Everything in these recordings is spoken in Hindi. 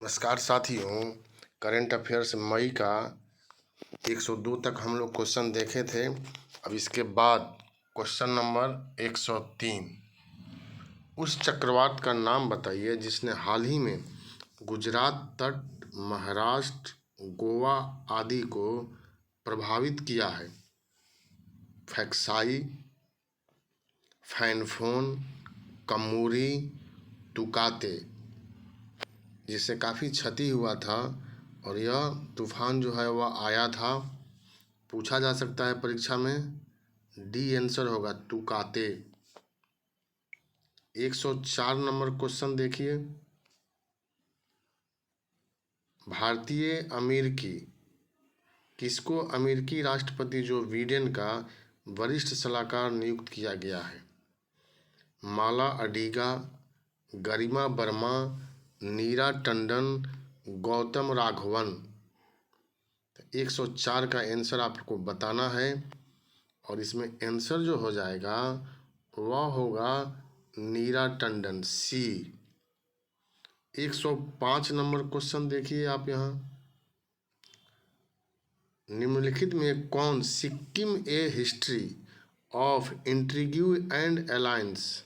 नमस्कार साथियों। करंट अफेयर्स मई का 102 तक हम लोग क्वेश्चन देखे थे। अब इसके बाद क्वेश्चन नंबर 103, उस चक्रवात का नाम बताइए जिसने हाल ही में गुजरात तट, महाराष्ट्र, गोवा आदि को प्रभावित किया है। फैक्साई, फैनफोन, कमूरी, तुकाते, जिससे काफ़ी क्षति हुआ था और यह तूफान जो है वह आया था। पूछा जा सकता है परीक्षा में, डी आंसर होगा तुकाते। 104 नंबर क्वेश्चन देखिए, भारतीय अमेरिकी किसको अमेरिकी राष्ट्रपति जो बिडेन का वरिष्ठ सलाहकार नियुक्त किया गया है? माला अडिगा, गरिमा वर्मा, नीरा टंडन, गौतम राघवन। 104 का आंसर आपको बताना है और इसमें आंसर जो हो जाएगा वह होगा नीरा टंडन, सी। 105 नंबर क्वेश्चन देखिए आप यहाँ, निम्नलिखित में कौन सिक्किम ए हिस्ट्री ऑफ इंट्रीग्यू एंड अलायंस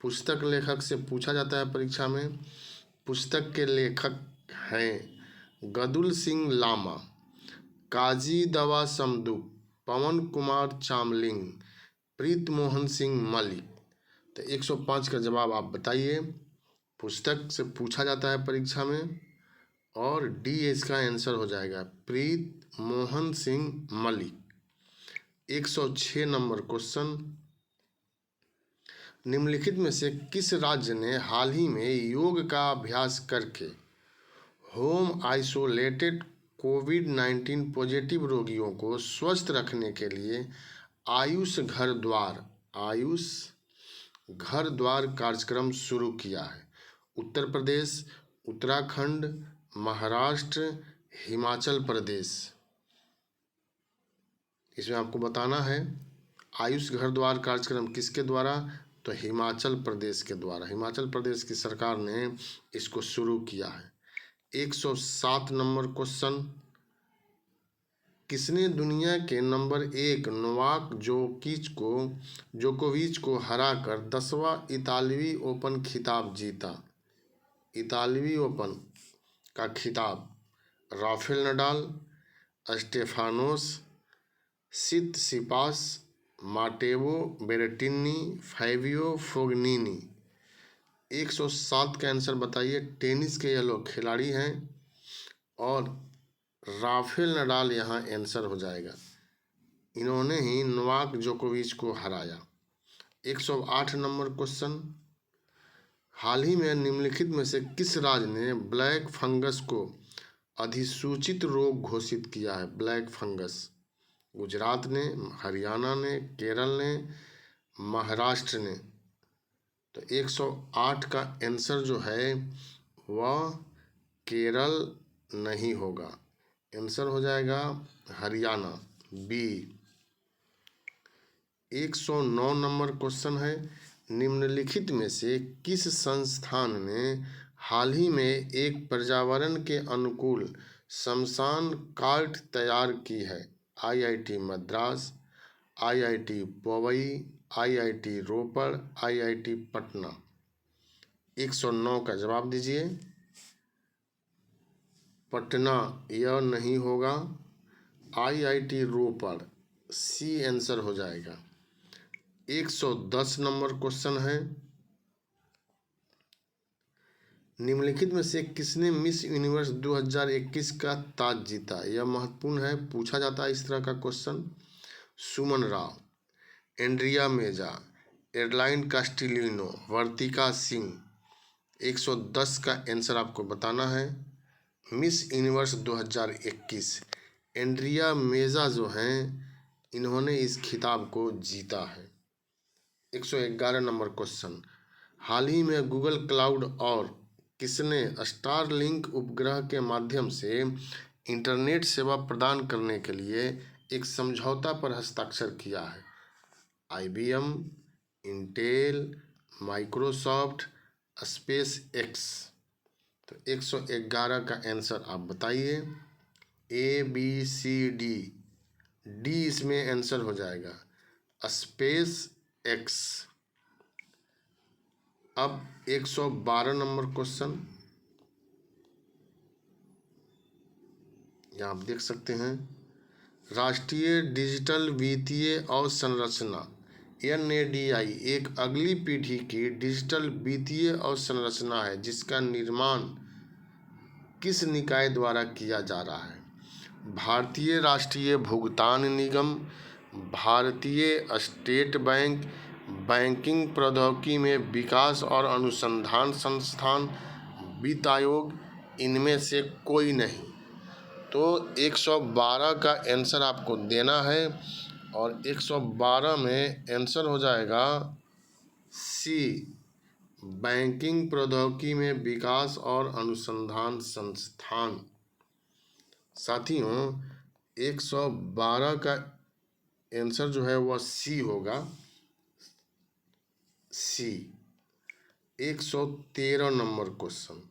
पुस्तक लेखक से पूछा जाता है परीक्षा में। पुस्तक के लेखक हैं गदुल सिंह लामा, काजी दवा समदुक, पवन कुमार चामलिंग, प्रीत मोहन सिंह मलिक। तो 105 का जवाब आप बताइए, पुस्तक से पूछा जाता है परीक्षा में और डी इसका आंसर हो जाएगा, प्रीत मोहन सिंह मलिक। 106 नंबर क्वेश्चन, निम्नलिखित में से किस राज्य ने हाल ही में योग का अभ्यास करके होम आइसोलेटेड कोविड-19 पॉजिटिव रोगियों को स्वस्थ रखने के लिए आयुष घर द्वार कार्यक्रम शुरू किया है? उत्तर प्रदेश, उत्तराखंड, महाराष्ट्र, हिमाचल प्रदेश। इसमें आपको बताना है आयुष घर द्वार कार्यक्रम किसके द्वारा, तो हिमाचल प्रदेश के द्वारा। हिमाचल प्रदेश की सरकार ने इसको शुरू किया है। 107 नंबर क्वेश्चन, किसने दुनिया के नंबर 1 नोवाक जोकोविच को हराकर 10वां इतालवी ओपन खिताब जीता? इतालवी ओपन का खिताब Rafael Nadal, Stefanos Tsitsipas, Matteo Berrettini, Fabio Fognini. 107 का आंसर बताइए। टेनिस के ये लोग खिलाड़ी हैं और राफेल नडाल यहाँ आंसर हो जाएगा। इन्होंने ही नोवाक जोकोविच को हराया। 108 नंबर क्वेश्चन, हाल ही में निम्नलिखित में से किस राज्य ने ब्लैक फंगस को अधिसूचित रोग घोषित किया है? ब्लैक फंगस गुजरात ने, हरियाणा ने, केरल ने, महाराष्ट्र ने। तो 108 का आंसर जो है वह केरल नहीं होगा, आंसर हो जाएगा हरियाणा, बी। 109 नंबर क्वेश्चन है, निम्नलिखित में से किस संस्थान ने हाल ही में एक पर्यावरण के अनुकूल शमशान घाट तैयार की है? IIT Madras, IIT Powai, IIT Ropar, IIT Patna. 109 का जवाब दीजिए। पटना यह नहीं होगा, आईआईटी रोपड़, सी आंसर हो जाएगा। 110 नंबर क्वेश्चन है, निम्नलिखित में से किसने मिस यूनिवर्स 2021 का ताज जीता? यह महत्वपूर्ण है, पूछा जाता है इस तरह का क्वेश्चन। सुमन राव, एंड्रिया मेजा, एयरलाइन कास्टिलिनो, वर्तिका सिंह। 110 का आंसर आपको बताना है। मिस यूनिवर्स 2021 एंड्रिया मेजा जो हैं इन्होंने इस खिताब को जीता है। 111 नंबर क्वेश्चन, हाल ही में गूगल क्लाउड और किसने स्टारलिंक उपग्रह के माध्यम से इंटरनेट सेवा प्रदान करने के लिए एक समझौता पर हस्ताक्षर किया है? IBM, Intel, Microsoft, space x. तो 111 का आंसर आप बताइए। ABCD, डी इसमें आंसर हो जाएगा, स्पेस एक्स। अब 112 नंबर क्वेश्चन, यहाँ आप देख सकते हैं। राष्ट्रीय डिजिटल वित्तीय अवसंरचना NADI एक अगली पीढ़ी की डिजिटल वित्तीय अवसंरचना है जिसका निर्माण किस निकाय द्वारा किया जा रहा है? भारतीय राष्ट्रीय भुगतान निगम, भारतीय स्टेट बैंक, बैंकिंग प्रौद्योगिकी में विकास और अनुसंधान संस्थान, वित्त आयोग, इनमें से कोई नहीं। तो 112 का आंसर आपको देना है और 112 में आंसर हो जाएगा सी, बैंकिंग प्रौद्योगिकी में विकास और अनुसंधान संस्थान। साथियों 112 का आंसर जो है वह सी होगा, सी। 113 नंबर क्वेश्चन,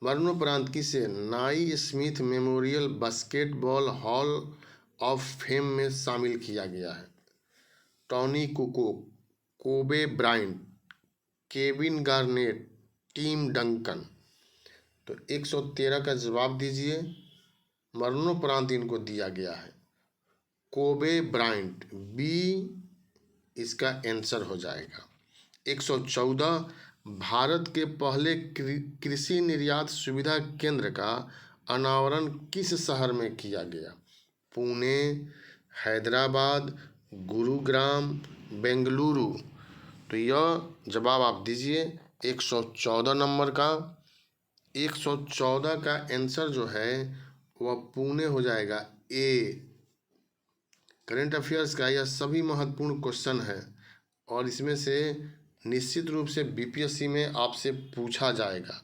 मरणोपरांत किसे Naismith Memorial Basketball Hall of Fame में शामिल किया गया है? Toni Kukoc, Kobe Bryant, Kevin Garnett, Tim Duncan. तो 113 का जवाब दीजिए। मरणोपरांत इनको दिया गया है कोबे ब्रायंट, बी इसका आंसर हो जाएगा। 114, भारत के पहले कृषि निर्यात सुविधा केंद्र का अनावरण किस शहर में किया गया? पुणे, हैदराबाद, गुरुग्राम, बेंगलुरु। तो यह जवाब आप दीजिए 114 नंबर का। 114 का आंसर जो है वह पुणे हो जाएगा, ए। करंट अफेयर्स का यह सभी महत्वपूर्ण क्वेश्चन है और इसमें से निश्चित रूप से BPSC में आपसे पूछा जाएगा।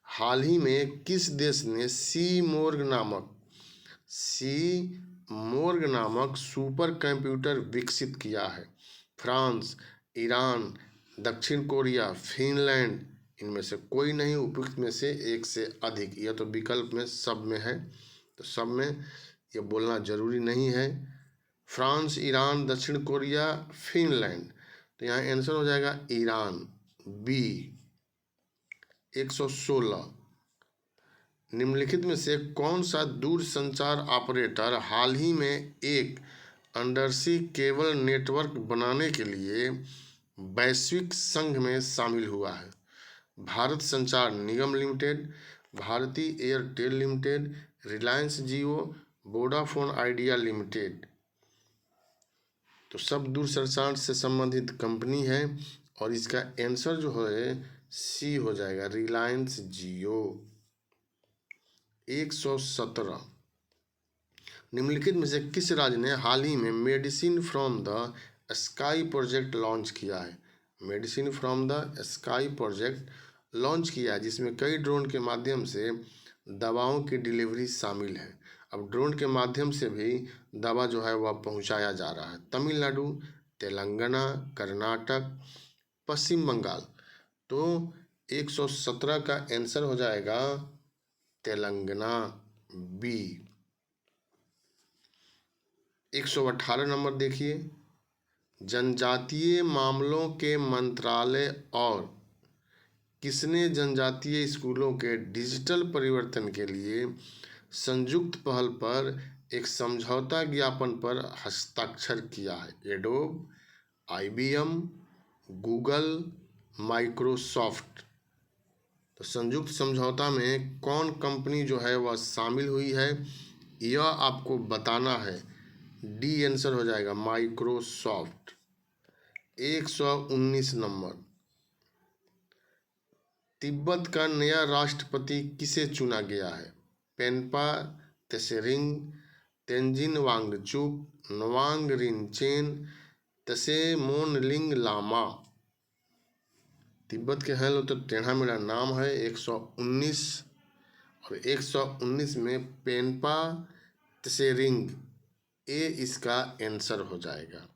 हाल ही में किस देश ने सी मोर्ग नामक सुपर कंप्यूटर विकसित किया है? फ्रांस, ईरान, दक्षिण कोरिया, फिनलैंड, इनमें से कोई नहीं, उपयुक्त में से एक से अधिक। यह तो विकल्प में सब में है, तो सब में यह बोलना जरूरी नहीं है। फ्रांस, ईरान, दक्षिण कोरिया, फिनलैंड। तो यहाँ आंसर हो जाएगा ईरान, बी। 116, निम्नलिखित में से कौन सा दूरसंचार ऑपरेटर हाल ही में एक अंडरसी केबल नेटवर्क बनाने के लिए वैश्विक संघ में शामिल हुआ है? Bharat Sanchar Nigam Limited, Bharti Airtel Limited, Reliance Jio, Vodafone Idea Limited. तो सब दूरसंचार से संबंधित कंपनी है और इसका आंसर जो है सी हो जाएगा, रिलायंस जियो। 117, निम्नलिखित में से किस राज्य ने हाल ही में medicine from the sky project launch किया है? Medicine from the sky project launch किया है जिसमें कई ड्रोन के माध्यम से दवाओं की डिलीवरी शामिल है। अब ड्रोन के माध्यम से भी दवा जो है वह पहुंचाया जा रहा है। तमिलनाडु, तेलंगाना, कर्नाटक, पश्चिम बंगाल। तो 117 का आंसर हो जाएगा तेलंगाना, बी। 118 नंबर देखिए, जनजातीय मामलों के मंत्रालय और किसने जनजातीय स्कूलों के डिजिटल परिवर्तन के लिए संयुक्त पहल पर एक समझौता ज्ञापन पर हस्ताक्षर किया है? Adobe, IBM, Google, Microsoft. तो संयुक्त समझौता में कौन कंपनी जो है वह शामिल हुई है, यह आपको बताना है। डी आंसर हो जाएगा, माइक्रोसॉफ्ट। 119 नंबर, तिब्बत का नया राष्ट्रपति किसे चुना गया है? पेन्पा त्सेरिंग, तेंजिन वांगचुक, नवांग रिनचेन, तसे मोनलिंग लामा। तिब्बत के हैं लोग तो टेढ़ा मेढ़ा नाम है। 119 और 119 में पेन्पा त्सेरिंग, ए इसका आंसर हो जाएगा।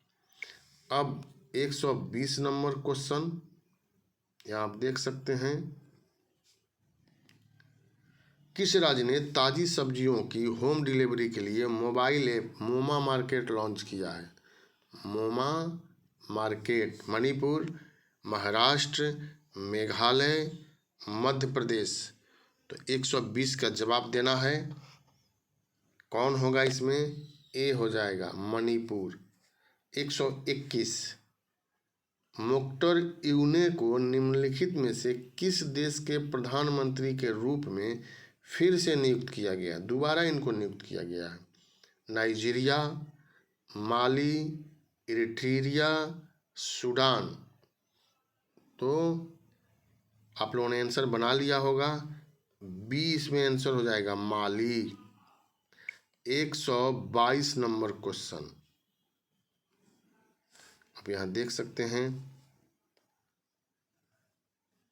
अब 120 नंबर क्वेश्चन, यहाँ आप देख सकते हैं। किस राज्य ने ताज़ी सब्जियों की होम डिलीवरी के लिए मोबाइल ऐप मोमा मार्केट लॉन्च किया है? मोमा मार्केट मणिपुर, महाराष्ट्र, मेघालय, मध्य प्रदेश। तो 120 का जवाब देना है। कौन होगा इसमें? ए हो जाएगा मणिपुर। 121 मोक्टर यूने को निम्नलिखित में से किस देश के प्रधानमंत्री के रूप में फिर से नियुक्त किया गया? दोबारा इनको नियुक्त किया गया है। नाइजीरिया, माली, इरिट्रिया, सूडान। तो आप लोगों ने आंसर बना लिया होगा। बी इसमें आंसर हो जाएगा माली। 122 नंबर क्वेश्चन आप यहाँ देख सकते हैं।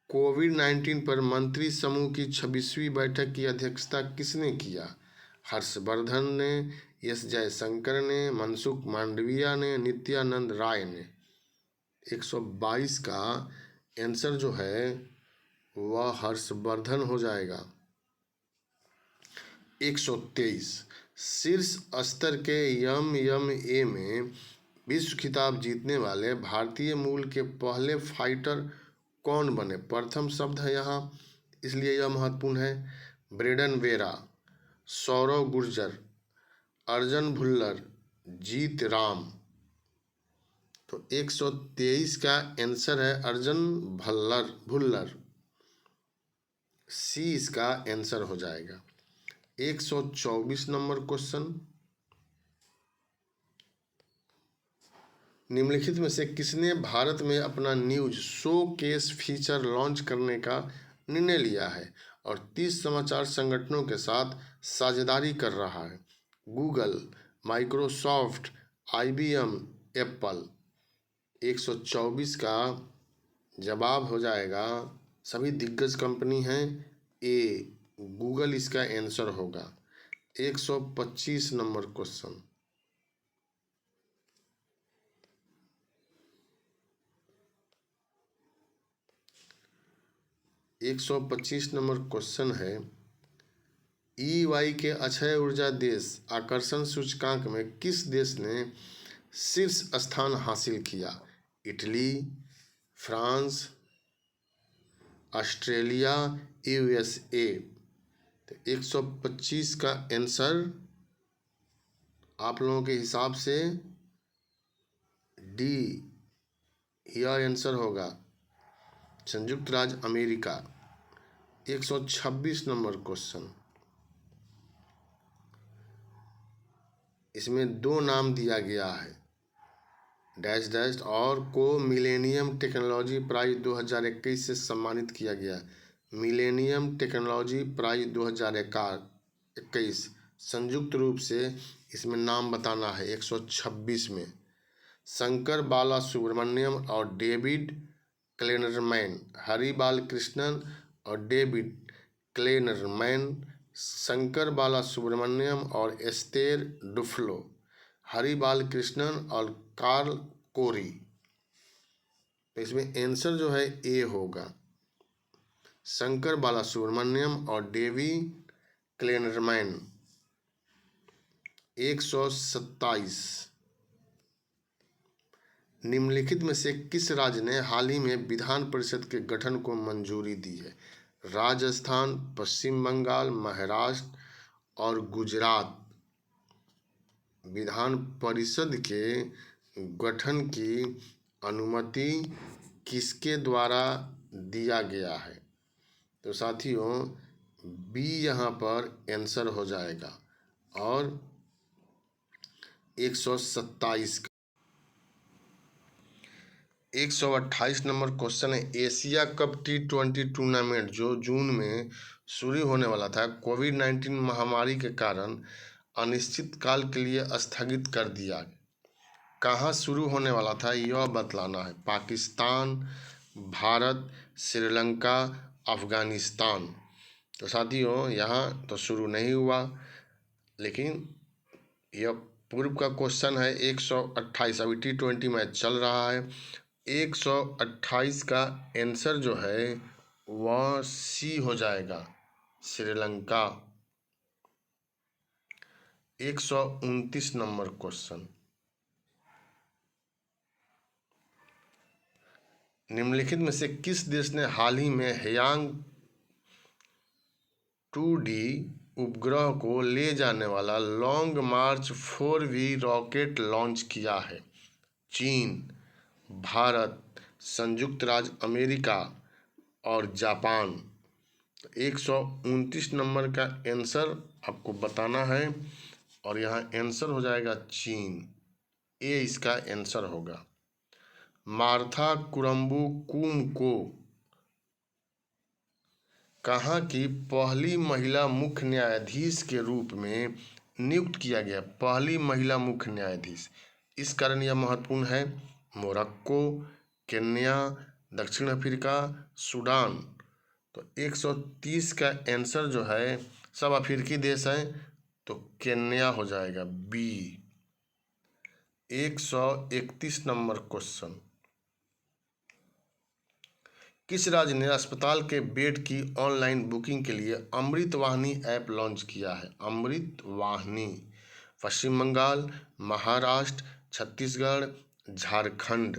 कोविड-19 पर मंत्री समूह की 26वीं बैठक की अध्यक्षता किसने किया? हर्षवर्धन ने, एस जयशंकर ने, मनसुख मांडविया ने, नित्यानंद राय ने। 122 का आंसर जो है वह हर्षवर्धन हो जाएगा। 123 शीर्ष स्तर के MMA में विश्व खिताब जीतने वाले भारतीय मूल के पहले फाइटर कौन बने? प्रथम शब्द है यहाँ, इसलिए यह महत्वपूर्ण है। ब्रेडन वेरा, सौरव गुर्जर, अर्जन भुल्लर, जीत राम। तो 123 का आंसर है अर्जन भुल्लर। सी इसका आंसर हो जाएगा। 124 नंबर क्वेश्चन, निम्नलिखित में से किसने भारत में अपना news show case feature launch करने का निर्णय लिया है और 30 समाचार संगठनों के साथ साझेदारी कर रहा है? Google, Microsoft, IBM, Apple. 124 का जवाब हो जाएगा, सभी दिग्गज कंपनी हैं, ए गूगल इसका आंसर होगा। 125 नंबर क्वेश्चन, नंबर क्वेश्चन है, EY के अक्षय ऊर्जा देश आकर्षण सूचकांक में किस देश ने शीर्ष स्थान हासिल किया? Italy, France, Australia, USA। तो 125 का आंसर आप लोगों के हिसाब से डी यह आंसर होगा, संयुक्त राज्य अमेरिका। 126 नंबर क्वेश्चन, इसमें दो नाम दिया गया है, डैश डैश, और को मिलेनियम टेक्नोलॉजी प्राइज 2021 से सम्मानित किया गया। मिलेनियम टेक्नोलॉजी प्राइज 2021 संयुक्त रूप से इसमें नाम बताना है। 126 में शंकर बाला सुब्रमण्यम और डेविड क्लेनरमैन, हरि बालकृष्णन और डेविड क्लेनरमैन, शंकर बाला सुब्रमण्यम और एस्तेर डुफ्लो, हरि बालकृष्णन और कार्ल कोरी। तो इसमें आंसर जो है ए होगा, शंकर बाला सुब्रमण्यम और डेविड क्लेनरमैन। 127 निम्नलिखित में से किस राज्य ने हाल ही में विधान परिषद के गठन को मंजूरी दी है? राजस्थान, पश्चिम बंगाल, महाराष्ट्र और गुजरात। विधान परिषद के गठन की अनुमति किसके द्वारा दिया गया है? तो साथियों बी यहाँ पर आंसर हो जाएगा। और 127 का 128 नंबर क्वेश्चन है, एशिया कप T20 टूर्नामेंट जो जून में शुरू होने वाला था, कोविड-19 महामारी के कारण अनिश्चित काल के लिए स्थगित कर दिया। कहाँ शुरू होने वाला था यह बतलाना है। पाकिस्तान, भारत, श्रीलंका, अफगानिस्तान। तो साथियों यहाँ तो शुरू नहीं हुआ, लेकिन यह पूर्व का क्वेश्चन है। 128 अभी T20 मैच चल रहा है। 128 का आंसर जो है वह सी हो जाएगा, श्रीलंका। 129 नंबर क्वेश्चन, निम्नलिखित में से किस देश ने हाल ही में हैयांग 2D उपग्रह को ले जाने वाला लॉन्ग मार्च 4V रॉकेट लॉन्च किया है? चीन, भारत, संयुक्त राज्य अमेरिका और जापान। 129 नंबर का आंसर आपको बताना है और यहाँ आंसर हो जाएगा चीन। ए इसका आंसर होगा। मार्था कुरम्बु कुम को कहाँ की पहली महिला मुख्य न्यायाधीश के रूप में नियुक्त किया गया? पहली महिला मुख्य न्यायाधीश, इस कारण यह महत्वपूर्ण है। मोरक्को, केन्या, दक्षिण अफ्रीका, सूडान। तो 130 का आंसर जो है, सब अफ्रीकी देश हैं, तो केन्या हो जाएगा बी। 131 नंबर क्वेश्चन, किस राज्य ने अस्पताल के बेड की ऑनलाइन बुकिंग के लिए अमृत वाहिनी ऐप लॉन्च किया है? अमृत वाहिनी। पश्चिम बंगाल, महाराष्ट्र, छत्तीसगढ़, झारखंड।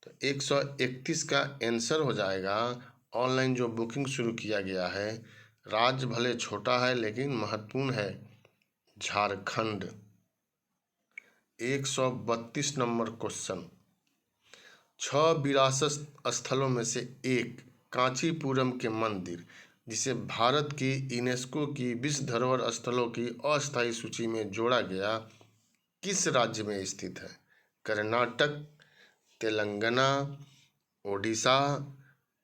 तो 131 का आंसर हो जाएगा, ऑनलाइन जो बुकिंग शुरू किया गया है, राज्य भले छोटा है लेकिन महत्वपूर्ण है, झारखंड। 132 नंबर क्वेश्चन, 6 विरासत स्थलों में से एक कांचीपुरम के मंदिर, जिसे भारत की यूनेस्को की विश्व धरोहर स्थलों की अस्थायी सूची में जोड़ा गया, किस राज्य में स्थित है? कर्नाटक, तेलंगाना, ओडिशा,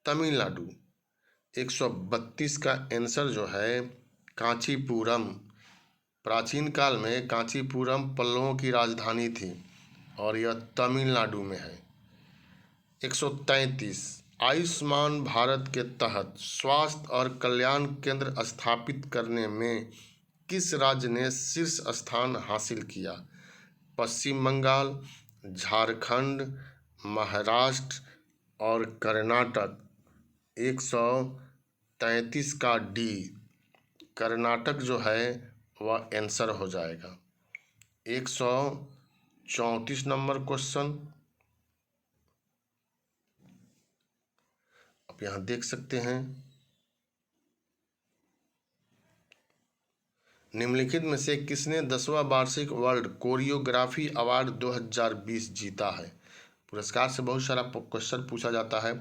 तमिलनाडु। 132 का आंसर जो है कांचीपुरम। प्राचीन काल में कांचीपुरम पल्लवों की राजधानी थी और यह तमिलनाडु में है। 133, आयुष्मान भारत के तहत स्वास्थ्य और कल्याण केंद्र स्थापित करने में किस राज्य ने शीर्ष स्थान हासिल किया? पश्चिम बंगाल, झारखंड, महाराष्ट्र और कर्नाटक। 133 का डी, कर्नाटक जो है वह आंसर हो जाएगा। 134 नंबर क्वेश्चन, आप यहाँ देख सकते हैं, निम्नलिखित में से किसने 10वां वार्षिक वर्ल्ड कोरियोग्राफी अवार्ड 2020 जीता है? पुरस्कार से बहुत सारा क्वेश्चन पूछा जाता है।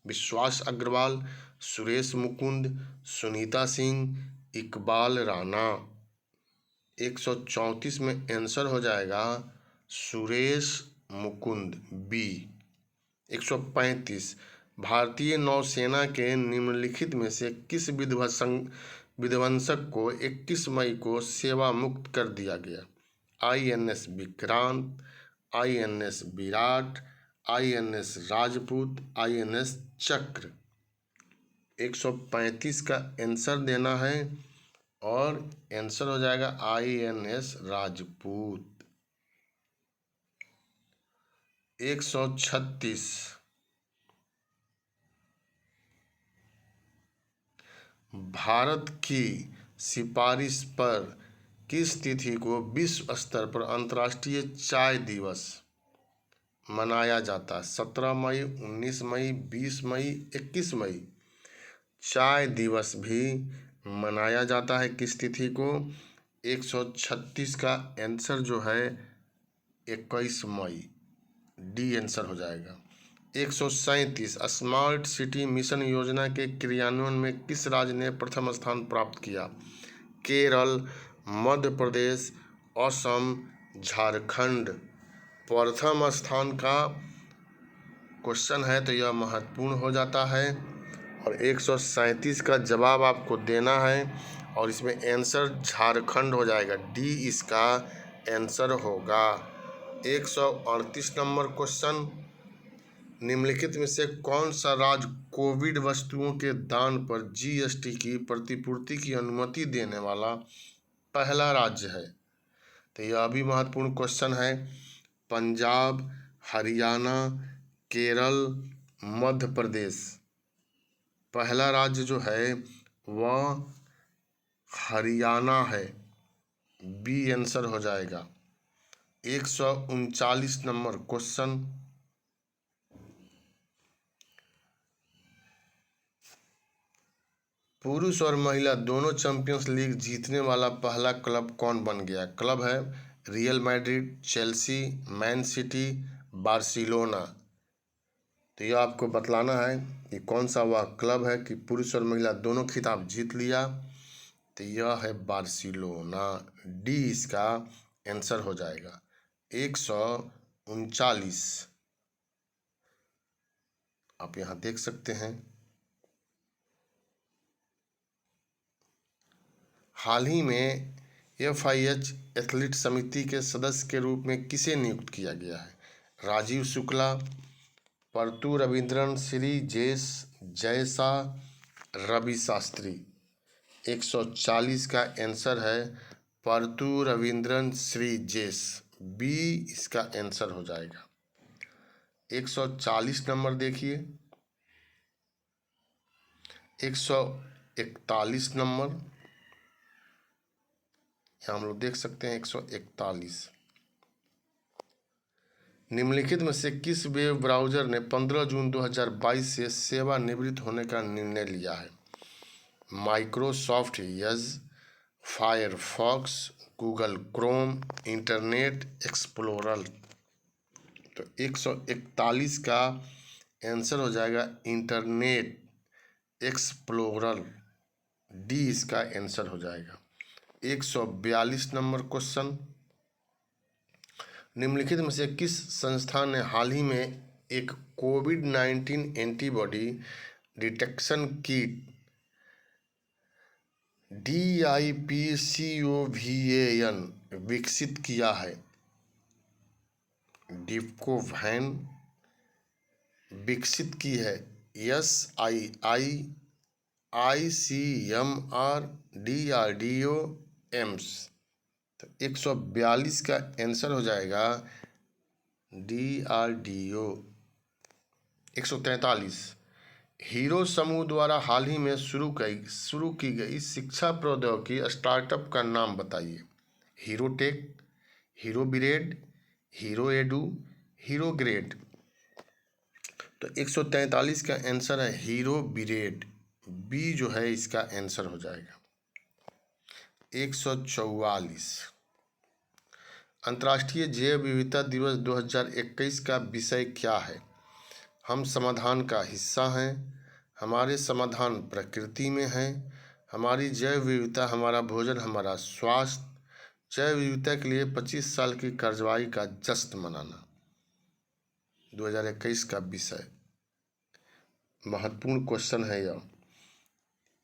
विश्वास अग्रवाल, सुरेश मुकुंद, सुनीता सिंह, इकबाल राणा। 134 में आंसर हो जाएगा सुरेश मुकुंद, बी। 135, भारतीय नौसेना के निम्नलिखित में से किस विध्वंसक को 21 मई को सेवा मुक्त कर दिया गया? INS Vikrant, INS Virat, INS Rajput, INS चक्र। 135 का आंसर देना है और आंसर हो जाएगा INS राजपूत। 136, भारत की सिफारिश पर किस तिथि को विश्व स्तर पर अंतर्राष्ट्रीय चाय दिवस मनाया जाता है? 17 मई, 19 मई, 20 मई, 21 मई। चाय दिवस भी मनाया जाता है किस तिथि को? 136 का आंसर जो है 21 मई, डी आंसर हो जाएगा। 137, स्मार्ट सिटी मिशन योजना के क्रियान्वयन में किस राज्य ने प्रथम स्थान प्राप्त किया? केरल, मध्य प्रदेश, असम, झारखंड। प्रथम स्थान का क्वेश्चन है तो यह महत्वपूर्ण हो जाता है और 137 का जवाब आपको देना है और इसमें आंसर झारखंड हो जाएगा, डी इसका आंसर होगा। 138 नंबर क्वेश्चन, निम्नलिखित में से कौन सा राज्य कोविड वस्तुओं के दान पर GST की प्रतिपूर्ति की अनुमति देने वाला पहला राज्य है? तो यह भी महत्वपूर्ण क्वेश्चन है। पंजाब, हरियाणा, केरल, मध्य प्रदेश। पहला राज्य जो है वह हरियाणा है, बी आंसर हो जाएगा। 139 नंबर क्वेश्चन, पुरुष और महिला दोनों चैंपियंस लीग जीतने वाला पहला क्लब कौन बन गया? क्लब है real Madrid, Chelsea, man city, Barcelona. तो यह आपको बतलाना है कि कौन सा वह क्लब है कि पुरुष और महिला दोनों खिताब जीत लिया। तो यह है बार्सिलोना, डी इसका आंसर हो जाएगा। 139 आप यहाँ देख सकते हैं। हाल ही में FIH एथलीट समिति के सदस्य के रूप में किसे नियुक्त किया गया है? राजीव शुक्ला, परतू रविंद्रन, श्री जेस, जयसा, रवि शास्त्री। 140 का आंसर है परतू रविंद्रन श्री जेस, बी इसका आंसर हो जाएगा। 140 नंबर देखिए। 141 नंबर यहाँ हम लोग देख सकते हैं। 141 निम्नलिखित में से किस वेब ब्राउज़र ने 15 जून 2022 से सेवानिवृत्त होने का निर्णय लिया है? Microsoft Edge, Firefox, Google Chrome, internet explorer. तो 141 का आंसर हो जाएगा इंटरनेट एक्सप्लोरर, डी इसका आंसर हो जाएगा। 142 नंबर क्वेश्चन, निम्नलिखित में से किस संस्थान ने हाल ही में एक कोविड-19 एंटीबॉडी डिटेक्शन किट DIPCOVAN विकसित किया है? डिप्को वैन विकसित की है, SII, ICMR, DRDO, एम्स। तो 142 का आंसर हो जाएगा DRDO। 143 हीरो समूह द्वारा हाल ही में शुरू की गई शिक्षा प्रौद्योगिकी स्टार्टअप का नाम बताइए। हीरो टेक, हीरो बिरेड, हीरो एडू, हीरो ग्रेड। तो 143 का आंसर है हीरो बिरेड, बी जो है इसका आंसर हो जाएगा। 144 अंतर्राष्ट्रीय जैव विविधता दिवस 2021 का विषय क्या है? हम समाधान का हिस्सा हैं, हमारे समाधान प्रकृति में हैं, हमारी जैव विविधता हमारा भोजन हमारा स्वास्थ्य, जैव विविधता के लिए 25 साल की कार्रवाई का जश्न मनाना। 2021 का विषय महत्वपूर्ण क्वेश्चन है यह,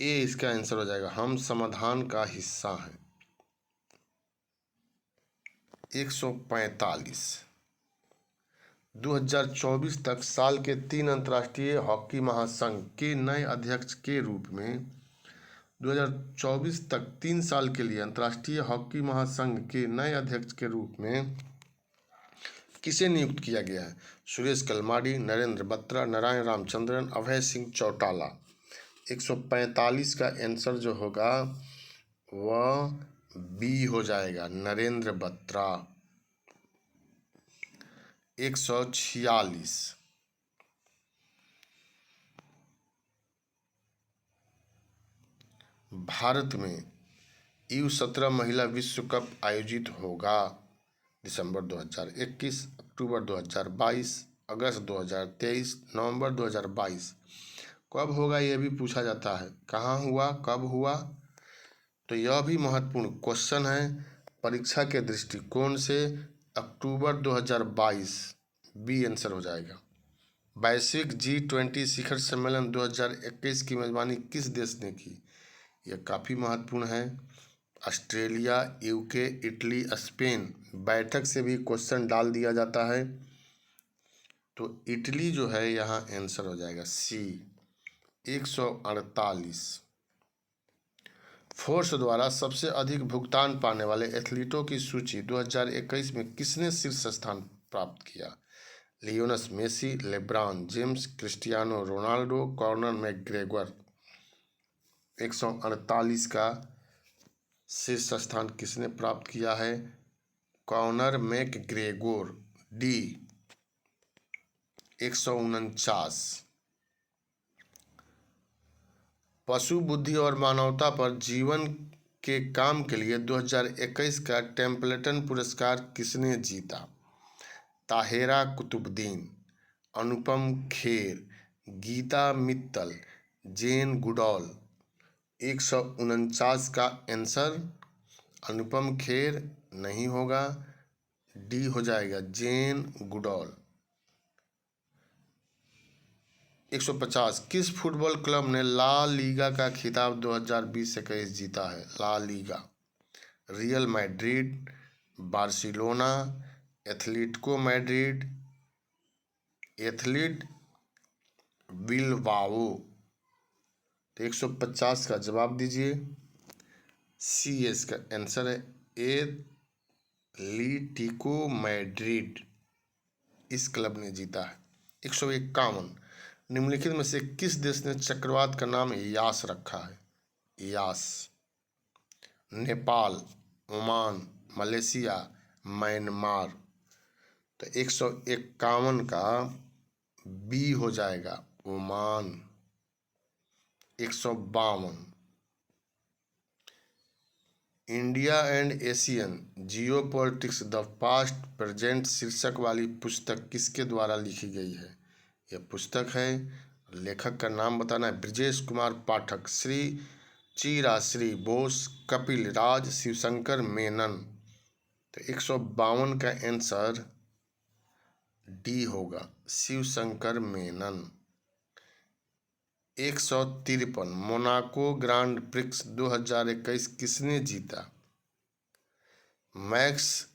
ए इसका आंसर हो जाएगा। हम समाधान का हिस्सा हैं। 145 2024 तक साल के 3 अंतर्राष्ट्रीय हॉकी महासंघ के नए अध्यक्ष के रूप में 2024 तक 3 साल के लिए अंतर्राष्ट्रीय हॉकी महासंघ के नए अध्यक्ष के रूप में किसे नियुक्त किया गया है? सुरेश कलमाडी, नरेंद्र बत्रा, नारायण रामचंद्रन, अभय सिंह चौटाला। 145 का आंसर जो होगा वह बी हो जाएगा, नरेंद्र बत्रा। 146 भारत में U17 महिला विश्व कप आयोजित होगा। दिसंबर 2021, अक्टूबर 2022, अगस्त 2023, नवंबर 2022। कब होगा यह भी पूछा जाता है, कहाँ हुआ, कब हुआ? तो यह भी महत्वपूर्ण क्वेश्चन है परीक्षा के दृष्टिकोण से। अक्टूबर 2022, बी आंसर हो जाएगा। वैश्विक G20 शिखर सम्मेलन 2021 की मेजबानी किस देश ने की? यह काफ़ी महत्वपूर्ण है। Australia, UK, Italy, Spain. बैठक से भी क्वेश्चन डाल दिया जाता है, तो इटली जो है यहाँ आंसर हो जाएगा सी। 148 फोर्स द्वारा सबसे अधिक भुगतान पाने वाले एथलीटों की सूची 2021 में किसने शीर्ष स्थान प्राप्त किया? Lionel Messi, LeBron James, Cristiano Ronaldo, Conor McGregor. 148 का शीर्ष स्थान किसने प्राप्त किया है? Conor McGregor. डी 149। पशु बुद्धि और मानवता पर जीवन के काम के लिए 2021 का टेम्पल्टन पुरस्कार किसने जीता? Tahera Qutubuddin, Anupam Kher, Gita Mittal, Jane Goodall. 149 का आंसर अनुपम खेर नहीं होगा, डी हो जाएगा जेन गुडॉल। 150 किस फुटबॉल क्लब ने ला लीगा का खिताब 2020-21 जीता है? La Liga. Real Madrid, Barcelona, Atletico Madrid, Athletic Bilbao. तो 150 का जवाब दीजिए। सी इसका आंसर है, एथलेटिको मैड्रिड, इस क्लब ने जीता है। 151 निम्नलिखित में से किस देश ने चक्रवात का नाम यास रखा है? Yaas. Nepal, Oman, Malaysia, Myanmar. तो 151 का बी हो जाएगा, Oman. 152 India and Asian geopolitics the past present शीर्षक वाली पुस्तक किसके द्वारा लिखी गई है? यह पुस्तक है, लेखक का नाम बताना है। ब्रजेश कुमार पाठक, श्री चिराश्री बोस, कपिल राज, शिवशंकर मेनन। तो 152 का आंसर डी होगा, Shivshankar Menon. 153 Monaco grand prix 2021 किसने जीता? Max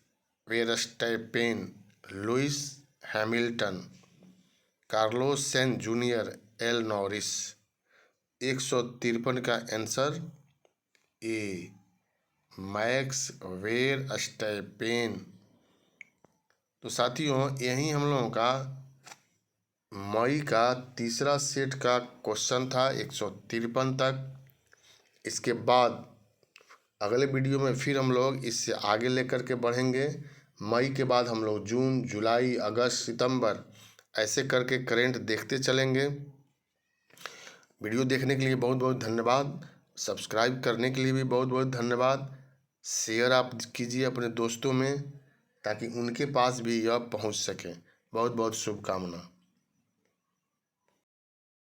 Verstappen, Lewis Hamilton, Carlos Sen junior, L Norris. 153 का आंसर ए, मैक्स वेरस्टैपेन। तो साथियों, यही हम लोगों का मई का तीसरा सेट का क्वेश्चन था 153 तक। इसके बाद अगले वीडियो में फिर हम लोग इससे आगे लेकर के बढ़ेंगे। मई के बाद हम लोग जून, जुलाई, अगस्त, सितंबर ऐसे करके करेंट देखते चलेंगे। वीडियो देखने के लिए बहुत बहुत धन्यवाद। सब्सक्राइब करने के लिए भी बहुत बहुत धन्यवाद। शेयर आप कीजिए अपने दोस्तों में, ताकि उनके पास भी यह पहुंच सके। बहुत बहुत शुभकामना।